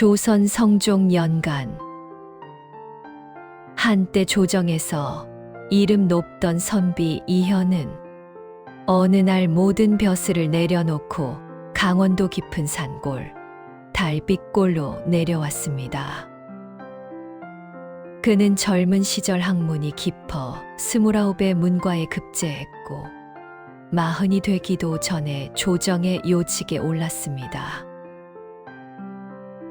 조선 성종 연간 한때 조정에서 이름 높던 선비 이현은 어느 날 모든 벼슬을 내려놓고 강원도 깊은 산골 달빛골로 내려왔습니다. 그는 젊은 시절 학문이 깊어 29의 문과에 급제했고 40이 되기도 전에 조정의 요직에 올랐습니다.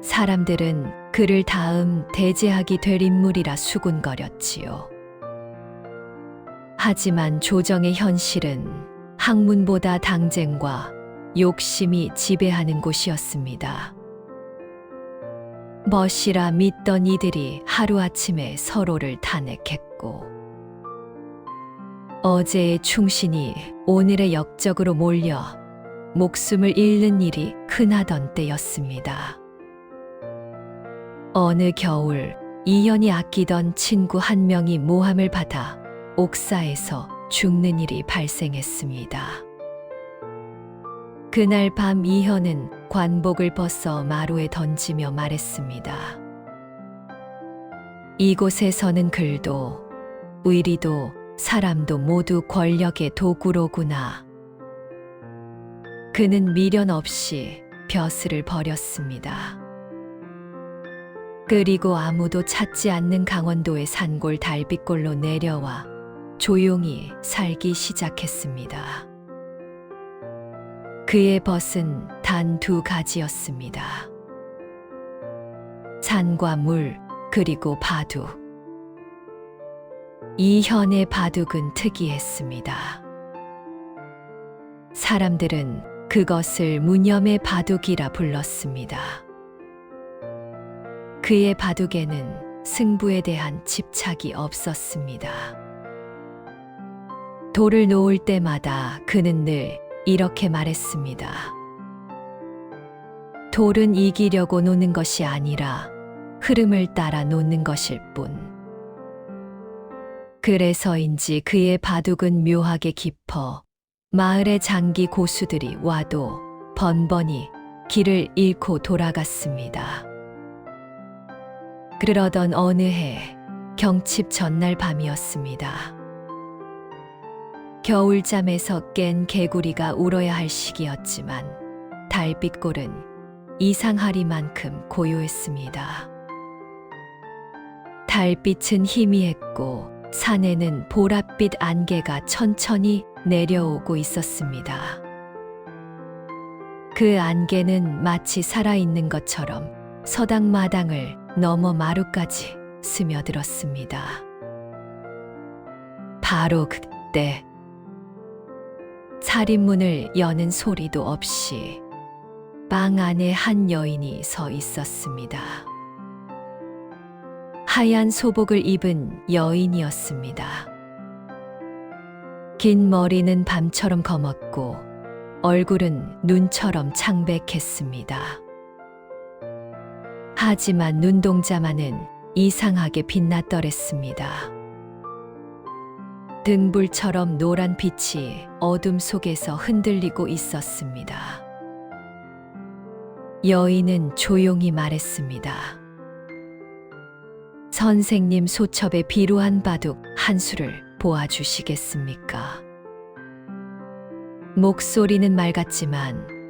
사람들은 그를 다음 대제학이 될 인물이라 수군거렸지요. 하지만 조정의 현실은 학문보다 당쟁과 욕심이 지배하는 곳이었습니다. 멋이라 믿던 이들이 하루아침에 서로를 탄핵했고 어제의 충신이 오늘의 역적으로 몰려 목숨을 잃는 일이 흔하던 때였습니다. 어느 겨울 이현이 아끼던 친구 한 명이 모함을 받아 옥사에서 죽는 일이 발생했습니다. 그날 밤 이현은 관복을 벗어 마루에 던지며 말했습니다. 이곳에서는 글도 의리도 사람도 모두 권력의 도구로구나. 그는 미련 없이 벼슬을 버렸습니다. 그리고 아무도 찾지 않는 강원도의 산골 달빛골로 내려와 조용히 살기 시작했습니다. 그의 벗은 단 2가지였습니다. 산과 물, 그리고 바둑. 이현의 바둑은 특이했습니다. 사람들은 그것을 무념의 바둑이라 불렀습니다. 그의 바둑에는 승부에 대한 집착이 없었습니다. 돌을 놓을 때마다 그는 늘 이렇게 말했습니다. 돌은 이기려고 놓는 것이 아니라 흐름을 따라 놓는 것일 뿐. 그래서인지 그의 바둑은 묘하게 깊어 마을의 장기 고수들이 와도 번번이 길을 잃고 돌아갔습니다. 그러던 어느 해 경칩 전날 밤이었습니다. 겨울잠에서 깬 개구리가 울어야 할 시기였지만 달빛골은 이상하리만큼 고요했습니다. 달빛은 희미했고 산에는 보랏빛 안개가 천천히 내려오고 있었습니다. 그 안개는 마치 살아있는 것처럼 서당 마당을 넘어 마루까지 스며들었습니다. 바로 그때 살인문을 여는 소리도 없이 방 안에 한 여인이 서 있었습니다. 하얀 소복을 입은 여인이었습니다. 긴 머리는 밤처럼 검었고 얼굴은 눈처럼 창백했습니다. 하지만 눈동자만은 이상하게 빛났더랬습니다. 등불처럼 노란 빛이 어둠 속에서 흔들리고 있었습니다. 여인은 조용히 말했습니다. 선생님 소첩의 비루한 바둑 한 수를 보아주시겠습니까? 목소리는 맑았지만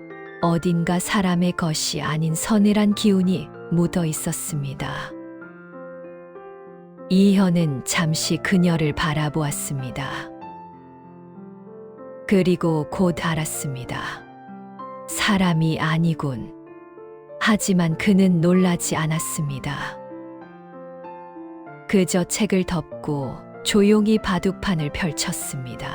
어딘가 사람의 것이 아닌 서늘한 기운이 묻어 있었습니다. 이현은 잠시 그녀를 바라보았습니다. 그리고 곧 알았습니다. 사람이 아니군. 하지만 그는 놀라지 않았습니다. 그저 책을 덮고 조용히 바둑판을 펼쳤습니다.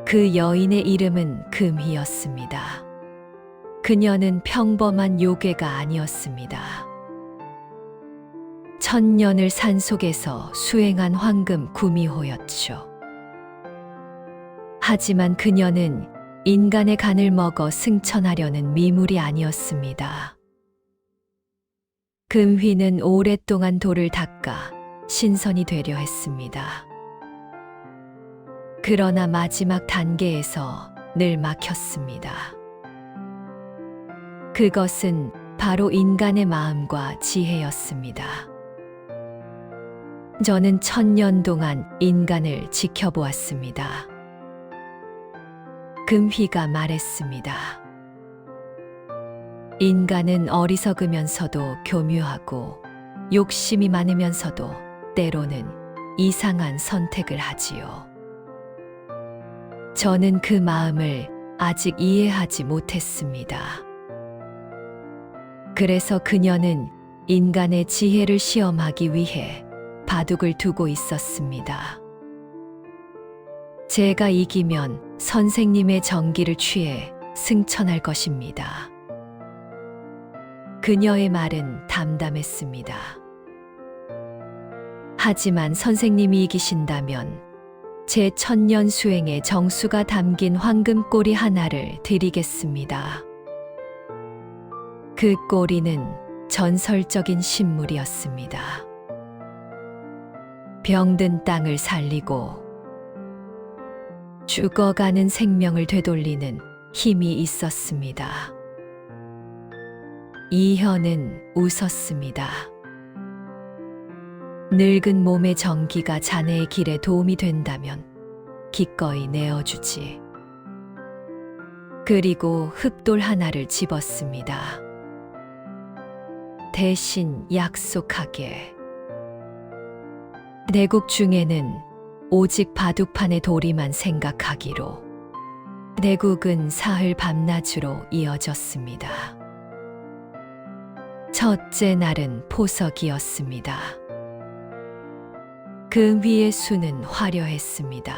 그 여인의 이름은 금희였습니다. 그녀는 평범한 요괴가 아니었습니다. 천년을 산속에서 수행한 황금 구미호였죠. 하지만 그녀는 인간의 간을 먹어 승천하려는 미물이 아니었습니다. 금휘는 오랫동안 돌을 닦아 신선이 되려 했습니다. 그러나 마지막 단계에서 늘 막혔습니다. 그것은 바로 인간의 마음과 지혜였습니다. 저는 1000년 동안 인간을 지켜보았습니다. 금휘가 말했습니다. 인간은 어리석으면서도 교묘하고 욕심이 많으면서도 때로는 이상한 선택을 하지요. 저는 그 마음을 아직 이해하지 못했습니다. 그래서 그녀는 인간의 지혜를 시험하기 위해 바둑을 두고 있었습니다. 제가 이기면 선생님의 정기를 취해 승천할 것입니다. 그녀의 말은 담담했습니다. 하지만 선생님이 이기신다면 제 1000년 수행의 정수가 담긴 황금꼬리 하나를 드리겠습니다. 그 꼬리는 전설적인 신물이었습니다. 병든 땅을 살리고 죽어가는 생명을 되돌리는 힘이 있었습니다. 이현은 웃었습니다. 늙은 몸의 정기가 자네의 길에 도움이 된다면 기꺼이 내어주지. 그리고 흑돌 하나를 집었습니다. 대신 약속하게. 내국 중에는 오직 바둑판의 도리만 생각하기로. 내국은 사흘 밤낮으로 이어졌습니다. 첫째 날은 포석이었습니다. 금휘의 수는 화려했습니다.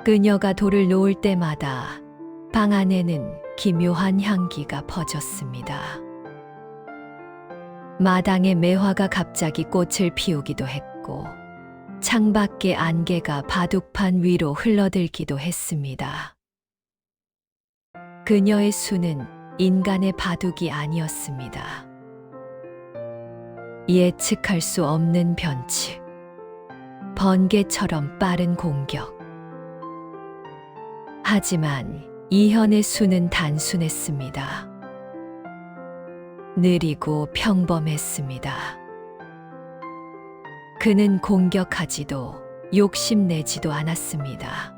그녀가 돌을 놓을 때마다 방 안에는 기묘한 향기가 퍼졌습니다. 마당에 매화가 갑자기 꽃을 피우기도 했고 창밖의 안개가 바둑판 위로 흘러들기도 했습니다. 그녀의 수는 인간의 바둑이 아니었습니다. 예측할 수 없는 변칙, 번개처럼 빠른 공격. 하지만 이현의 수는 단순했습니다. 느리고 평범했습니다. 그는 공격하지도 욕심내지도 않았습니다.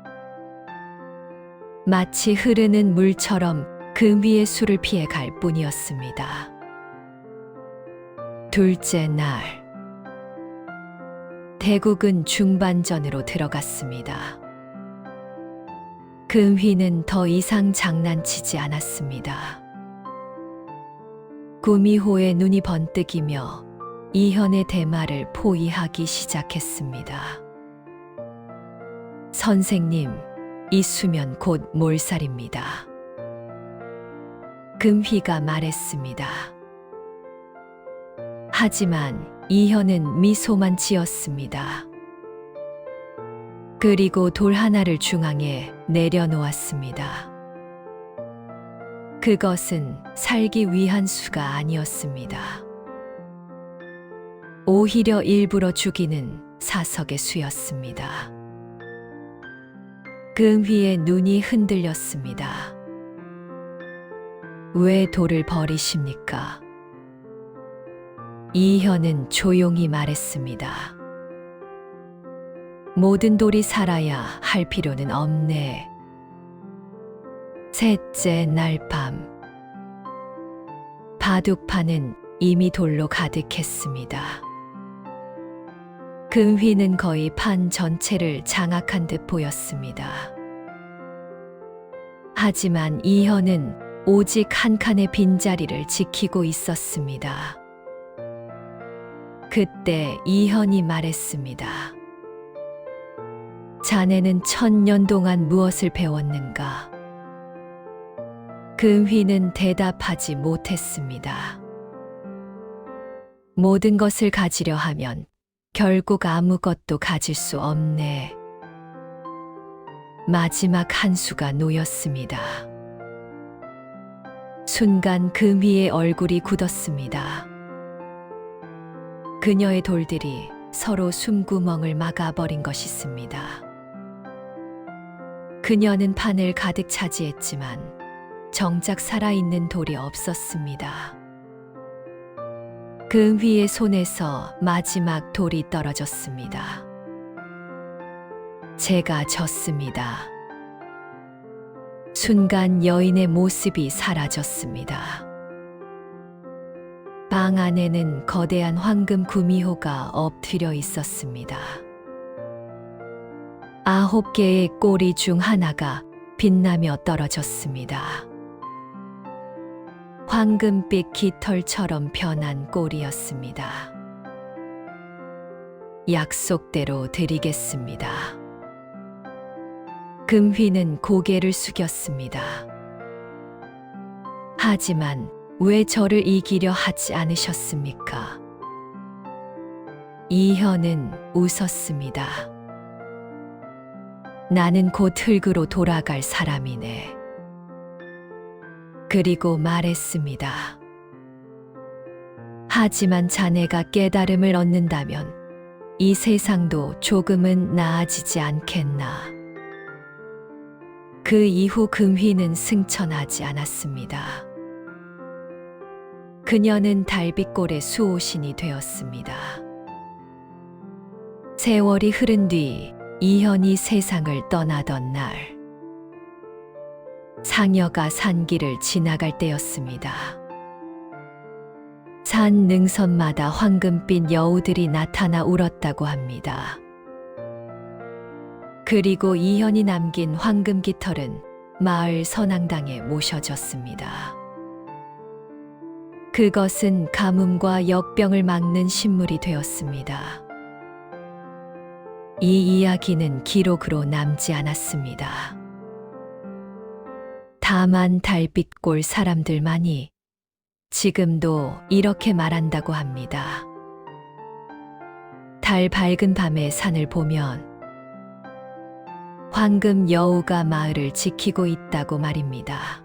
마치 흐르는 물처럼 금휘의 수를 피해 갈 뿐이었습니다. 둘째 날, 대국은 중반전으로 들어갔습니다. 금휘는 더 이상 장난치지 않았습니다. 구미호의 눈이 번뜩이며 이현의 대마를 포위하기 시작했습니다. 선생님, 이 수면 곧 몰살입니다. 금휘가 말했습니다. 하지만 이현은 미소만 지었습니다. 그리고 돌 하나를 중앙에 내려놓았습니다. 그것은 살기 위한 수가 아니었습니다. 오히려 일부러 죽이는 사석의 수였습니다. 금휘의 눈이 흔들렸습니다. 왜 돌을 버리십니까? 이현은 조용히 말했습니다. 모든 돌이 살아야 할 필요는 없네. 셋째 날 밤, 바둑판은 이미 돌로 가득했습니다. 금휘는 거의 판 전체를 장악한 듯 보였습니다. 하지만 이현은 오직 한 칸의 빈자리를 지키고 있었습니다. 그때 이현이 말했습니다. 자네는 1000년 동안 무엇을 배웠는가? 금휘는 대답하지 못했습니다. 모든 것을 가지려 하면 결국 아무것도 가질 수 없네. 마지막 한 수가 놓였습니다. 순간 금휘의 얼굴이 굳었습니다. 그녀의 돌들이 서로 숨구멍을 막아버린 것이었습니다. 그녀는 판을 가득 차지했지만 정작 살아있는 돌이 없었습니다. 금휘의 손에서 마지막 돌이 떨어졌습니다. 제가 졌습니다. 순간 여인의 모습이 사라졌습니다. 방 안에는 거대한 황금 구미호가 엎드려 있었습니다. 9개의 꼬리 중 하나가 빛나며 떨어졌습니다. 황금빛 깃털처럼 변한 꼬리였습니다. 약속대로 드리겠습니다. 금휘는 고개를 숙였습니다. 하지만 왜 저를 이기려 하지 않으셨습니까? 이현은 웃었습니다. 나는 곧 흙으로 돌아갈 사람이네. 그리고 말했습니다. 하지만 자네가 깨달음을 얻는다면 이 세상도 조금은 나아지지 않겠나. 그 이후 금휘는 승천하지 않았습니다. 그녀는 달빛골의 수호신이 되었습니다. 세월이 흐른 뒤 이현이 세상을 떠나던 날, 상여가 산길을 지나갈 때였습니다. 산 능선마다 황금빛 여우들이 나타나 울었다고 합니다. 그리고 이현이 남긴 황금 깃털은 마을 선앙당에 모셔졌습니다. 그것은 가뭄과 역병을 막는 신물이 되었습니다. 이 이야기는 기록으로 남지 않았습니다. 다만 달빛골 사람들만이 지금도 이렇게 말한다고 합니다. 달 밝은 밤에 산을 보면 황금 여우가 마을을 지키고 있다고 말입니다.